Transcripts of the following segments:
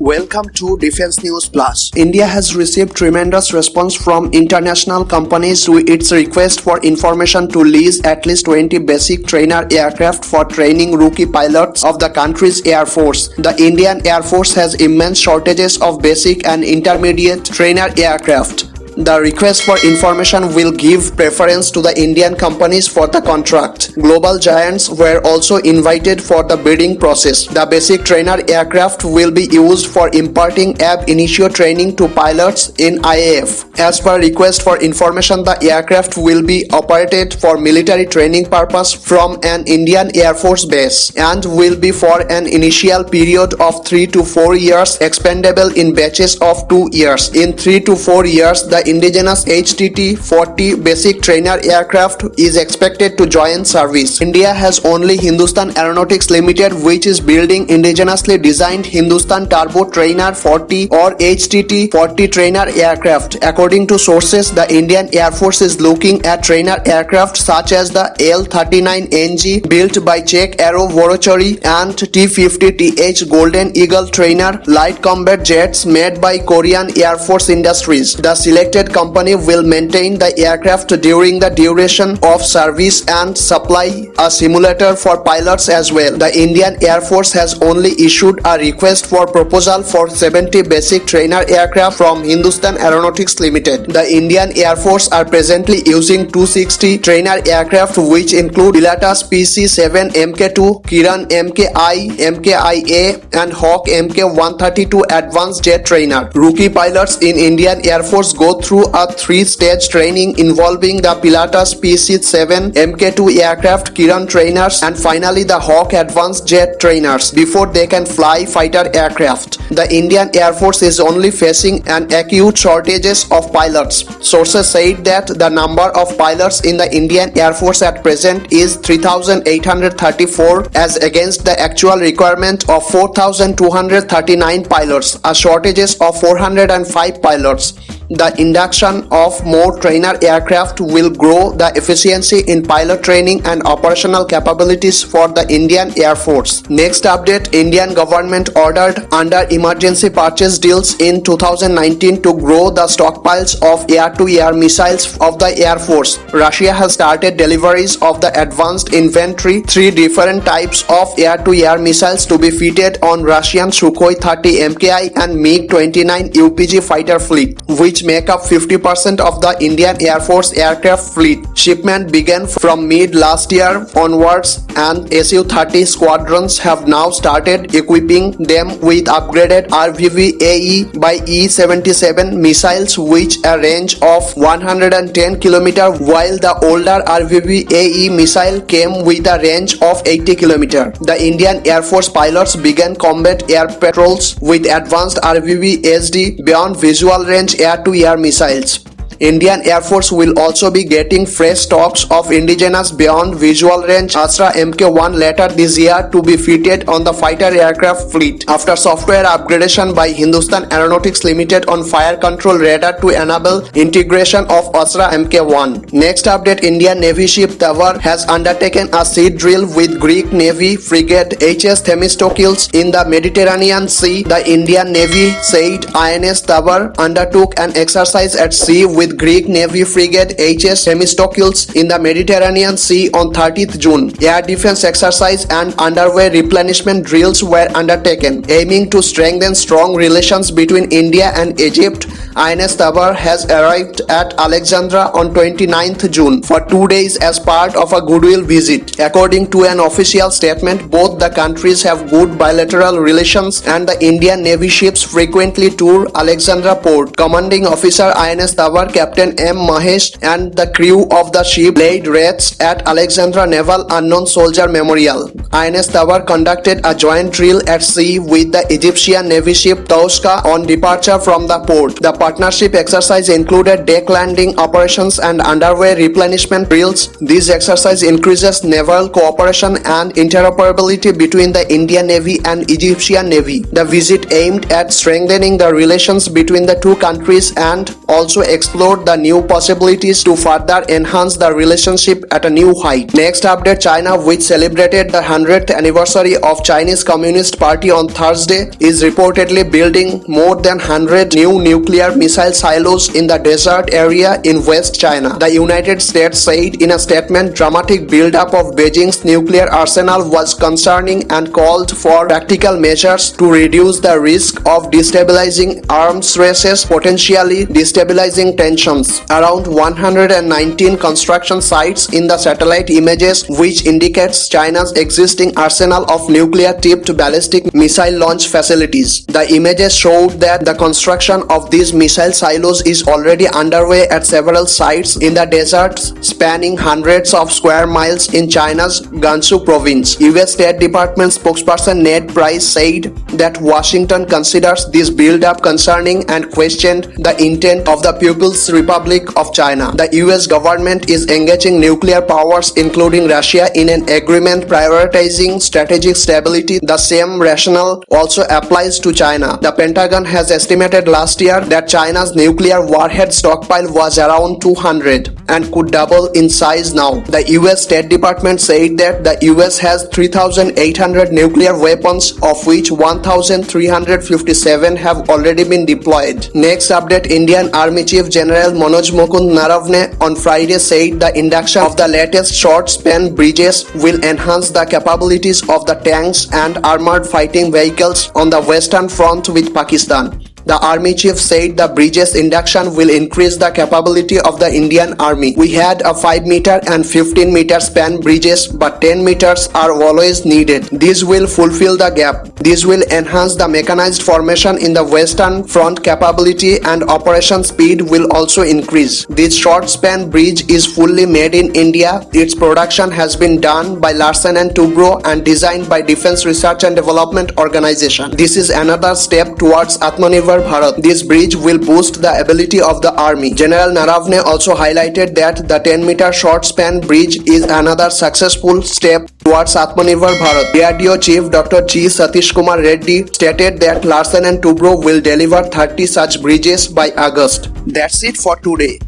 Welcome to Defense News Plus. India has received tremendous response from international companies to its request for information to lease at least 20 basic trainer aircraft for training rookie pilots of the country's Air Force. The Indian Air Force has immense shortages of basic and intermediate trainer aircraft. The request for information will give preference to the Indian companies for the contract. Global giants were also invited for the bidding process. The basic trainer aircraft will be used for imparting ab initio training to pilots in IAF. As per request for information, the aircraft will be operated for military training purpose from an Indian Air Force base and will be for an initial period of 3 to 4 years, expendable in batches of 2 years. In 3 to 4 years, the indigenous HTT-40 basic trainer aircraft is expected to join service. India has only Hindustan Aeronautics Limited, which is building indigenously designed Hindustan Turbo Trainer 40 or HTT-40 trainer aircraft. According to sources, the Indian Air Force is looking at trainer aircraft such as the L39NG built by Czech Aero Vorochory and T50TH Golden Eagle trainer light combat jets made by Korean Air Force Industries. The selected company will maintain the aircraft during the duration of service and supply a simulator for pilots as well. The Indian Air Force has only issued a request for proposal for 70 basic trainer aircraft from Hindustan Aeronautics Limited. The Indian Air Force are presently using 260 trainer aircraft, which include Pilatus PC-7 Mk2, Kiran Mki, Mkia and Hawk Mk132 advanced jet trainer. Rookie pilots in Indian Air Force go through a 3-stage training involving the Pilatus PC-7 Mk2 aircraft, Kiran trainers and finally the Hawk advanced jet trainers before they can fly fighter aircraft. The Indian Air Force is only facing an acute shortages of pilots. Sources said that the number of pilots in the Indian Air Force at present is 3,834 as against the actual requirement of 4,239 pilots, a shortages of 405 pilots. The induction of more trainer aircraft will grow the efficiency in pilot training and operational capabilities for the Indian Air Force. Next update, Indian government ordered under emergency purchase deals in 2019 to grow the stockpiles of air-to-air missiles of the Air Force. Russia has started deliveries of the advanced inventory, 3 different types of air-to-air missiles to be fitted on Russian Sukhoi 30 Mki and MiG-29 UPG fighter fleet, which make up 50% of the Indian Air Force aircraft fleet. Shipment began from mid last year onwards and SU30 squadrons have now started equipping them with upgraded RVVAE by R77 missiles, which a range of 110 km, while the older RVVAE missile came with a range of 80 km. The Indian Air Force pilots began combat air patrols with advanced RVVSD beyond visual range air-to-air missiles. Indian Air Force will also be getting fresh stocks of indigenous beyond visual range Astra Mk1 later this year to be fitted on the fighter aircraft fleet after software upgradation by Hindustan Aeronautics Limited on fire control radar to enable integration of Astra Mk1. Next update, Indian Navy ship Tabar has undertaken a sea drill with Greek Navy frigate HS Themistokles in the Mediterranean Sea. The Indian Navy said INS Tabar undertook an exercise at sea with Greek Navy frigate HS Themistokles in the Mediterranean Sea on 30th June. Air defense exercise and underway replenishment drills were undertaken, aiming to strengthen strong relations between India and Egypt. INS Tabar has arrived at Alexandria on 29th June for 2 days as part of a goodwill visit. According to an official statement, both the countries have good bilateral relations and the Indian Navy ships frequently tour Alexandria port. Commanding officer INS Tabar Captain M. Mahesh and the crew of the ship laid wreaths at Alexandria Naval Unknown Soldier Memorial. INS Tabar conducted a joint drill at sea with the Egyptian Navy ship Tauska on departure from the port. The partnership exercise included deck landing operations and underway replenishment drills. This exercise increases naval cooperation and interoperability between the Indian Navy and Egyptian Navy. The visit aimed at strengthening the relations between the two countries and also explore explored the new possibilities to further enhance the relationship at a new height. Next update, China, which celebrated the 100th anniversary of Chinese Communist Party on Thursday, is reportedly building more than 100 new nuclear missile silos in the desert area in West China. The United States said in a statement dramatic buildup of Beijing's nuclear arsenal was concerning and called for practical measures to reduce the risk of destabilizing arms races, potentially destabilizing tensions. Around 119 construction sites in the satellite images, which indicates China's existing arsenal of nuclear-tipped ballistic missile launch facilities. The images showed that the construction of these missile silos is already underway at several sites in the deserts spanning hundreds of square miles in China's Gansu province. US State Department spokesperson Ned Price said that Washington considers this build-up concerning and questioned the intent of the People's Republic of China. The US government is engaging nuclear powers including Russia in an agreement prioritizing strategic stability. The same rationale also applies to China. The Pentagon has estimated last year that China's nuclear warhead stockpile was around 200 and could double in size now. The US State Department said that the US has 3,800 nuclear weapons, of which 1,357 have already been deployed. Next update, Indian Army Chief General Manoj Mukund Naravne on Friday said the induction of the latest short-span bridges will enhance the capabilities of the tanks and armored fighting vehicles on the Western Front with Pakistan. The Army Chief said the bridges induction will increase the capability of the Indian Army. We had a 5 meter and 15 meter span bridges, but 10 meters are always needed. This will fulfill the gap. This will enhance the mechanized formation in the Western Front capability, and operation speed will also increase. This short span bridge is fully made in India. Its production has been done by Larsen & Toubro and designed by Defense Research and Development Organization. This is another step towards Atmanirbhar Bharat. This bridge will boost the ability of the army. General Naravne also highlighted that the 10-meter short span bridge is another successful step towards Atmanirbhar Bharat. DRDO Chief Dr. G. Satish Kumar Reddy stated that Larsen & Toubro will deliver 30 such bridges by August. That's it for today.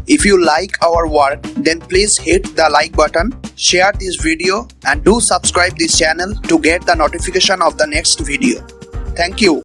If you like our work, then please hit the like button, share this video, and do subscribe this channel to get the notification of the next video. Thank you.